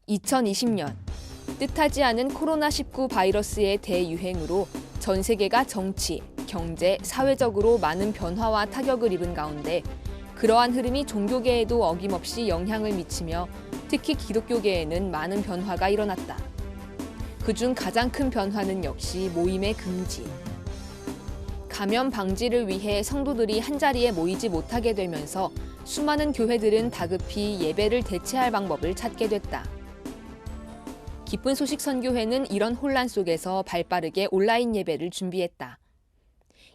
2020년, 뜻하지 않은 코로나19 바이러스의 대유행으로 전 세계가 정치, 경제, 사회적으로 많은 변화와 타격을 입은 가운데 그러한 흐름이 종교계에도 어김없이 영향을 미치며 특히 기독교계에는 많은 변화가 일어났다. 그중 가장 큰 변화는 역시 모임의 금지. 감염 방지를 위해 성도들이 한자리에 모이지 못하게 되면서 수많은 교회들은 다급히 예배를 대체할 방법을 찾게 됐다. 기쁜 소식 선교회는 이런 혼란 속에서 발빠르게 온라인 예배를 준비했다.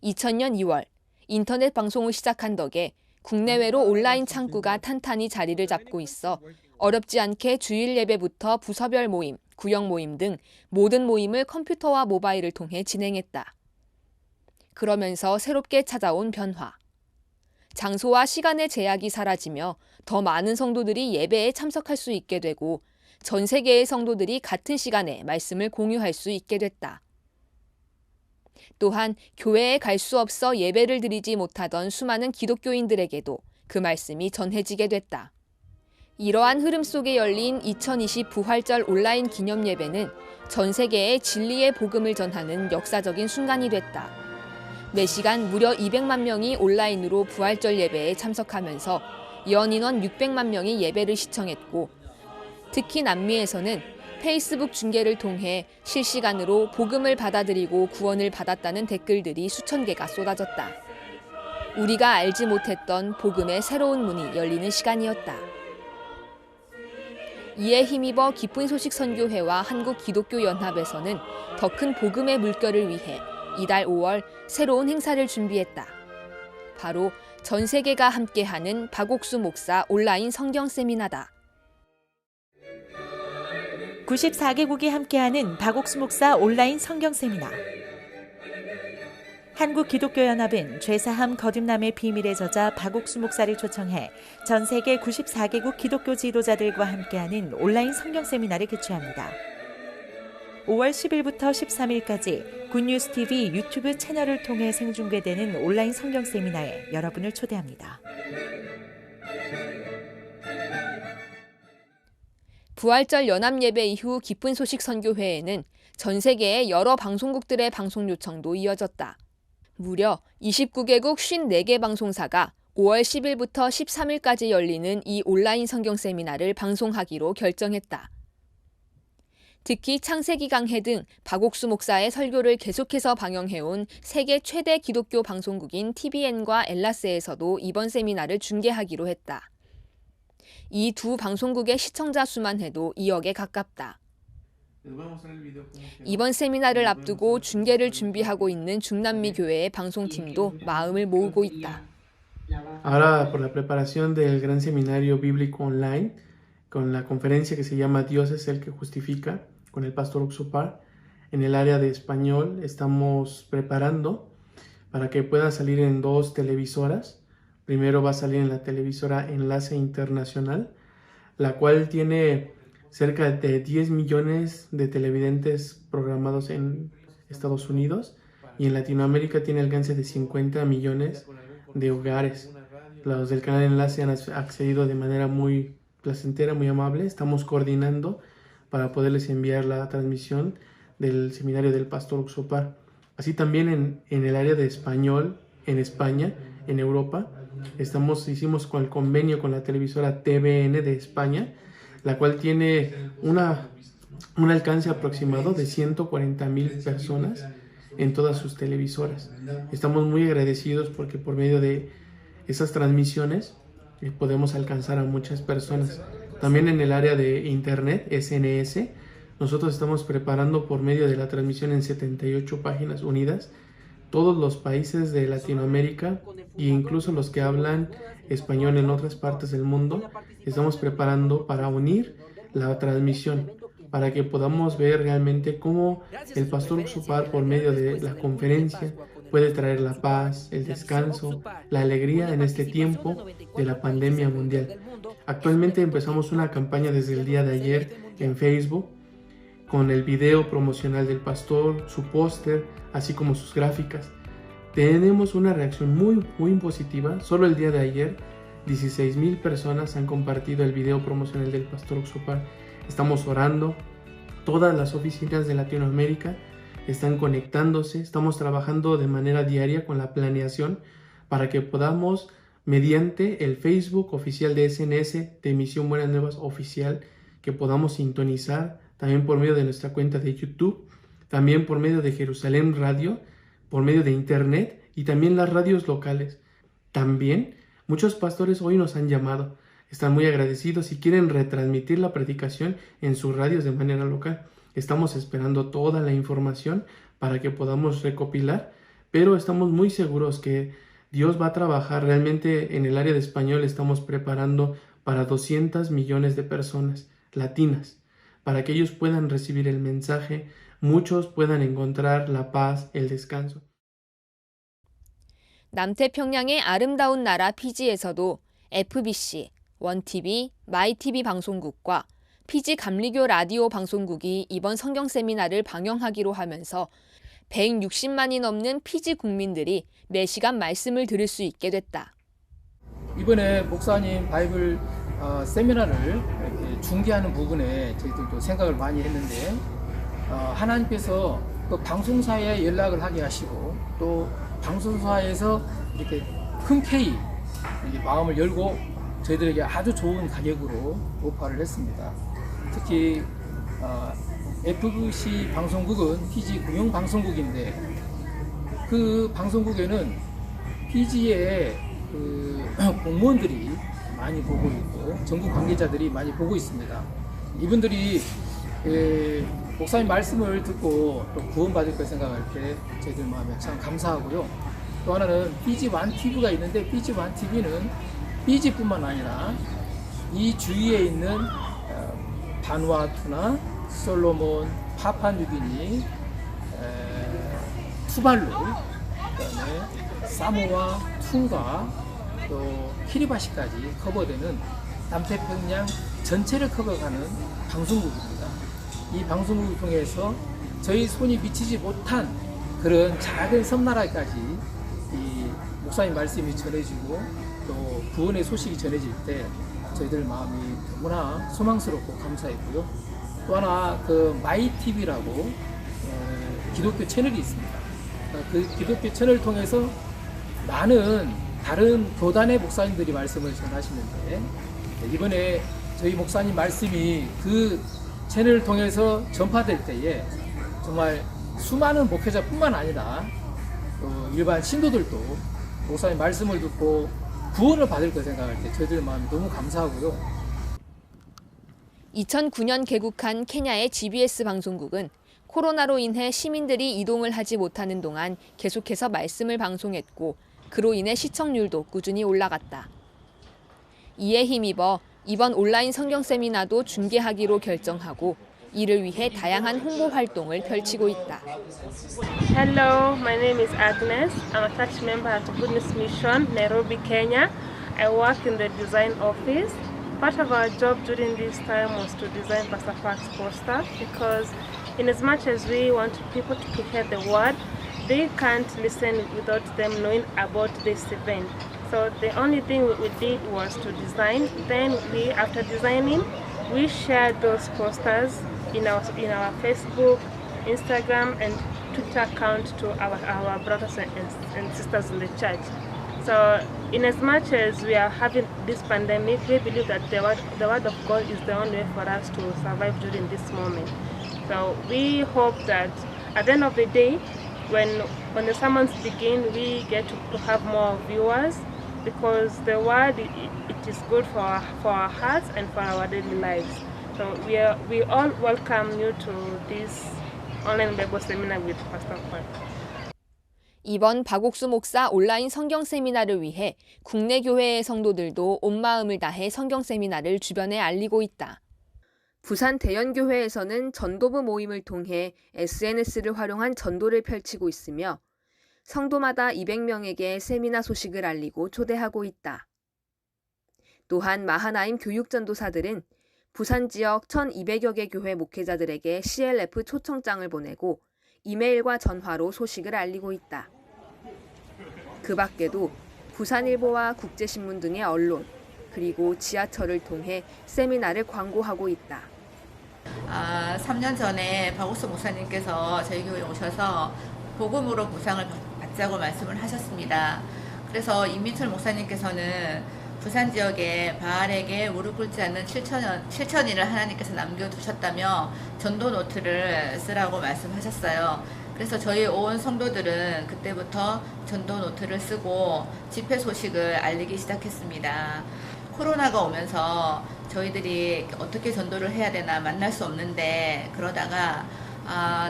2000년 2월 인터넷 방송을 시작한 덕에 국내외로 온라인 창구가 탄탄히 자리를 잡고 있어 어렵지 않게 주일 예배부터 부서별 모임, 구역 모임 등 모든 모임을 컴퓨터와 모바일을 통해 진행했다. 그러면서 새롭게 찾아온 변화. 장소와 시간의 제약이 사라지며 더 많은 성도들이 예배에 참석할 수 있게 되고 전 세계의 성도들이 같은 시간에 말씀을 공유할 수 있게 됐다. 또한 교회에 갈 수 없어 예배를 드리지 못하던 수많은 기독교인들에게도 그 말씀이 전해지게 됐다. 이러한 흐름 속에 열린 2020 부활절 온라인 기념 예배는 전 세계에 진리의 복음을 전하는 역사적인 순간이 됐다. 매시간 무려 200만 명이 온라인으로 부활절 예배에 참석하면서 연인원 600만 명이 예배를 시청했고 특히 남미에서는 페이스북 중계를 통해 실시간으로 복음을 받아들이고 구원을 받았다는 댓글들이 수천 개가 쏟아졌다. 우리가 알지 못했던 복음의 새로운 문이 열리는 시간이었다. 이에 힘입어 기쁜 소식 선교회와 한국기독교연합에서는 더 큰 복음의 물결을 위해 이달 5월 새로운 행사를 준비했다. 바로 전 세계가 함께하는 박옥수 목사 온라인 성경 세미나다. 94개국이 함께하는 박옥수 목사 온라인 성경 세미나. 한국기독교연합은 죄사함 거듭남의 비밀의 저자 박옥수 목사를 초청해 전 세계 94개국 기독교 지도자들과 함께하는 온라인 성경 세미나를 개최합니다. 5월 10일부터 13일까지 굿뉴스TV 유튜브 채널을 통해 생중계되는 온라인 성경 세미나에 여러분을 초대합니다. 부활절 연합예배 이후 기쁜 소식 선교회에는 전 세계의 여러 방송국들의 방송 요청도 이어졌다. 무려 29개국 54개 방송사가 5월 10일부터 13일까지 열리는 이 온라인 성경 세미나를 방송하기로 결정했다. 특히 창세기 강해 등 박옥수 목사의 설교를 계속해서 방영해온 세계 최대 기독교 방송국인 TVN과 엘라스에서도 이번 세미나를 중계하기로 했다. 이 두 방송국의 시청자 수만 해도 2억에 가깝다. 이번 세미나를 앞두고 중계를 준비하고 있는 중남미 교회의 방송팀도 마음을 모으고 있다. Ahora por la preparación del gran seminario bíblico online con la conferencia que se llama Dios es el que justifica con el pastor Oxupar en el área de español estamos preparando para que pueda salir en 2 televisoras. Primero va a salir en la televisora Enlace Internacional, la cual tiene cerca de 10 millones de televidentes programados en Estados Unidos y en Latinoamérica tiene alcance de 50 millones de hogares. Los del canal Enlace han accedido de manera muy placentera, muy amable. Estamos coordinando para poderles enviar la transmisión del seminario del pastor Oxupar. Así también en el área de español, en España, en Europa, hicimos el convenio con la televisora TVN de España, la cual tiene un alcance aproximado de 140,000 personas en todas sus televisoras. Estamos muy agradecidos porque por medio de esas transmisiones podemos alcanzar a muchas personas. También en el área de Internet, SNS, nosotros estamos preparando por medio de la transmisión en 78 páginas unidas todos los países de Latinoamérica e incluso los que hablan español en otras partes del mundo. Estamos preparando para unir la transmisión, para que podamos ver realmente cómo el pastor Oxupar por medio de la conferencia puede traer la paz, el descanso, la alegría en este tiempo de la pandemia mundial. Actualmente empezamos una campaña desde el día de ayer en Facebook con el video promocional del pastor, su póster, así como sus gráficas. Tenemos una reacción muy positiva. Solo el día de ayer 16,000 personas han compartido el video promocional del pastor Oxupar estamos orando. Todas las oficinas de Latinoamérica están conectándose, estamos trabajando de manera diaria con la planeación para que podamos, mediante el Facebook oficial de SNS, de Misión Buenas Nuevas Oficial, que podamos sintonizar, también por medio de nuestra cuenta de YouTube, también por medio de Jerusalén Radio, por medio de Internet y también las radios locales. También muchos pastores hoy nos han llamado, están muy agradecidos y quieren retransmitir la predicación en sus radios de manera local. Estamos esperando toda la información para que podamos recopilar, pero estamos muy seguros que Dios va a trabajar. Realmente en el área de español estamos preparando para 200 millones de personas latinas, para que ellos puedan recibir el mensaje, muchos puedan encontrar la paz, el descanso. 남태평양의 아름다운 나라 피지에서도 FBC, 원TV, 마이TV 방송국과 피지 감리교 라디오 방송국이 이번 성경 세미나를 방영하기로 하면서 160만이 넘는 피지 국민들이 매시간 말씀을 들을 수 있게 됐다. 이번에 목사님 바이블 세미나를 이렇게 중계하는 부분에 저희들도 생각을 많이 했는데 하나님께서 그 방송사에 연락을 하게 하시고 또 방송사에서 이렇게 흔쾌히 마음을 열고 저희들에게 아주 좋은 가격으로 오퍼를 했습니다. 특히 FBC 방송국은 피지 공영방송국인데 그 방송국에는 피지의 그 공무원들이 많이 보고 있고 전국 관계자들이 많이 보고 있습니다. 이분들이 목사님 말씀을 듣고 또 구원받을 걸 생각할 때 저희들 마음에 참 감사하고요. 또 하나는 피지1 TV가 있는데 피지1 TV는 피지뿐만 아니라 이 주위에 있는 바누아투나 솔로몬, 파푸아뉴기니, 투발루, 그다음에 사모아, 퉁가, 또 키리바시까지 커버되는 남태평양 전체를 커버가는 방송국입니다. 이 방송국을 통해서 저희 손이 미치지 못한 그런 작은 섬나라까지 이 목사님 말씀이 전해지고 또 구원의 소식이 전해질 때 저희들 마음이 너무나 소망스럽고 감사했고요. 또 하나 그 마이TV라고 기독교 채널이 있습니다. 그 기독교 채널을 통해서 많은 다른 교단의 목사님들이 말씀을 전하시는데 이번에 저희 목사님 말씀이 그 채널을 통해서 전파될 때에 정말 수많은 목회자뿐만 아니라 일반 신도들도 목사님 말씀을 듣고 구원을 받을 거 생각할 때 저희들 마음이 너무 감사하고요. 2009년 개국한 케냐의 GBS 방송국은 코로나로 인해 시민들이 이동을 하지 못하는 동안 계속해서 말씀을 방송했고 그로 인해 시청률도 꾸준히 올라갔다. 이에 힘입어 이번 온라인 성경 세미나도 중계하기로 결정하고 이를 위해 다양한 홍보 활동을 펼치고 있다. Hello, my name is Agnes. I'm a church member at Goodness Mission, Nairobi, Kenya. I work in the design office. Part of our job during this time was to design Pastor Park's poster because in as much as we want people to hear the word, they can't listen without them knowing about this event. So the only thing we did was to design. Then after designing, we shared those posters in our Facebook, Instagram, and Twitter account to our brothers and sisters in the church. So in as much as we are having this pandemic, we believe that the word of God is the only way for us to survive during this moment. So we hope that at the end of the day, when the sermons begin, we get to have more viewers because the word it is good for our hearts and for our daily lives. So we all welcome you to this online Bible seminar with Pastor Park. 이번 박옥수 목사 온라인 성경 세미나를 위해 국내 교회의 성도들도 온 마음을 다해 성경 세미나를 주변에 알리고 있다. 부산 대연교회에서는 전도부 모임을 통해 SNS를 활용한 전도를 펼치고 있으며 성도마다 200명에게 세미나 소식을 알리고 초대하고 있다. 또한 마하나임 교육전도사들은 부산 지역 1,200여 개 교회 목회자들에게 CLF 초청장을 보내고 이메일과 전화로 소식을 알리고 있다. 그 밖에도 부산일보와 국제신문 등의 언론, 그리고 지하철을 통해 세미나를 광고하고 있다. 3년 전에 박옥수 목사님께서 저희 교회에 오셔서 복음으로 보상을 받자고 말씀을 하셨습니다. 그래서 임민철 목사님께서는 부산 지역에 바알에게 무릎 꿇지 않는 7천인을 하나님께서 남겨두셨다며 전도 노트를 쓰라고 말씀하셨어요. 그래서 저희 온 성도들은 그때부터 전도 노트를 쓰고 집회 소식을 알리기 시작했습니다. 코로나가 오면서 저희들이 어떻게 전도를 해야 되나 만날 수 없는데, 그러다가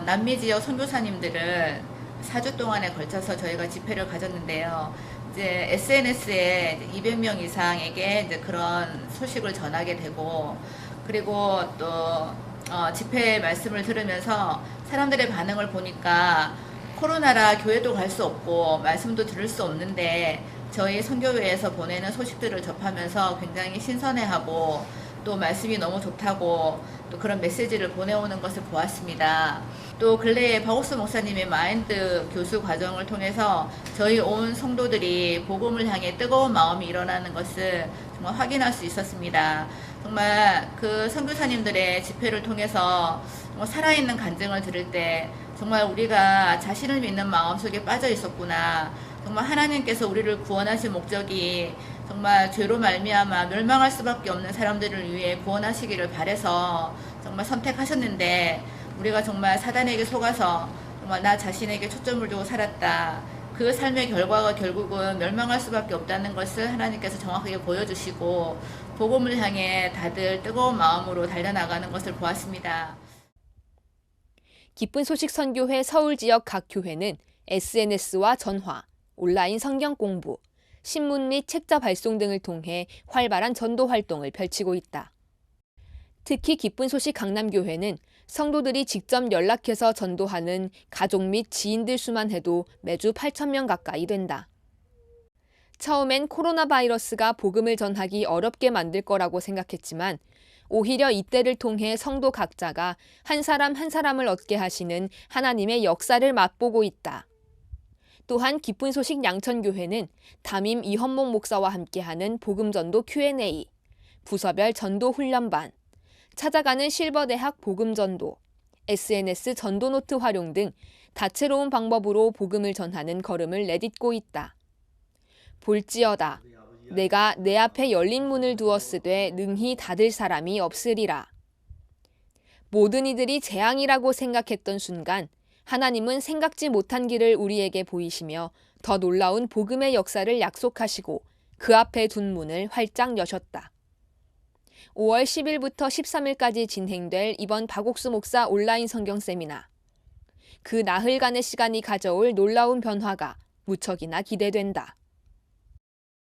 남미 지역 선교사님들을 4주 동안에 걸쳐서 저희가 집회를 가졌는데요. 이제 SNS에 200명 이상에게 이제 그런 소식을 전하게 되고, 그리고 또 집회 말씀을 들으면서 사람들의 반응을 보니까 코로나라 교회도 갈 수 없고 말씀도 들을 수 없는데 저희 선교회에서 보내는 소식들을 접하면서 굉장히 신선해하고 또 말씀이 너무 좋다고 또 그런 메시지를 보내오는 것을 보았습니다. 또 근래에 박옥수 목사님의 마인드 교수 과정을 통해서 저희 온 성도들이 복음을 향해 뜨거운 마음이 일어나는 것을 정말 확인할 수 있었습니다. 정말 그 선교사님들의 집회를 통해서 살아있는 간증을 들을 때 정말 우리가 자신을 믿는 마음 속에 빠져 있었구나. 정말 하나님께서 우리를 구원하신 목적이 정말 죄로 말미암아 멸망할 수밖에 없는 사람들을 위해 구원하시기를 바라서 정말 선택하셨는데, 우리가 정말 사단에게 속아서 정말 나 자신에게 초점을 두고 살았다. 그 삶의 결과가 결국은 멸망할 수밖에 없다는 것을 하나님께서 정확하게 보여주시고 복음을 향해 다들 뜨거운 마음으로 달려나가는 것을 보았습니다. 기쁜 소식 선교회 서울 지역 각 교회는 SNS와 전화, 온라인 성경 공부, 신문 및 책자 발송 등을 통해 활발한 전도 활동을 펼치고 있다. 특히 기쁜 소식 강남교회는 성도들이 직접 연락해서 전도하는 가족 및 지인들 수만 해도 매주 8,000명 가까이 된다. 처음엔 코로나 바이러스가 복음을 전하기 어렵게 만들 거라고 생각했지만 오히려 이때를 통해 성도 각자가 한 사람 한 사람을 얻게 하시는 하나님의 역사를 맛보고 있다. 또한 기쁜 소식 양천교회는 담임 이헌목 목사와 함께하는 복음전도 Q&A, 부서별 전도 훈련반, 찾아가는 실버대학 복음전도, SNS 전도노트 활용 등 다채로운 방법으로 복음을 전하는 걸음을 내딛고 있다. 볼지어다. 내가 내 앞에 열린 문을 두었으되 능히 닫을 사람이 없으리라. 모든 이들이 재앙이라고 생각했던 순간 하나님은 생각지 못한 길을 우리에게 보이시며 더 놀라운 복음의 역사를 약속하시고 그 앞에 둔 문을 활짝 여셨다. 5월 10일부터 13일까지 진행될 이번 박옥수 목사 온라인 성경 세미나. 그 나흘간의 시간이 가져올 놀라운 변화가 무척이나 기대된다.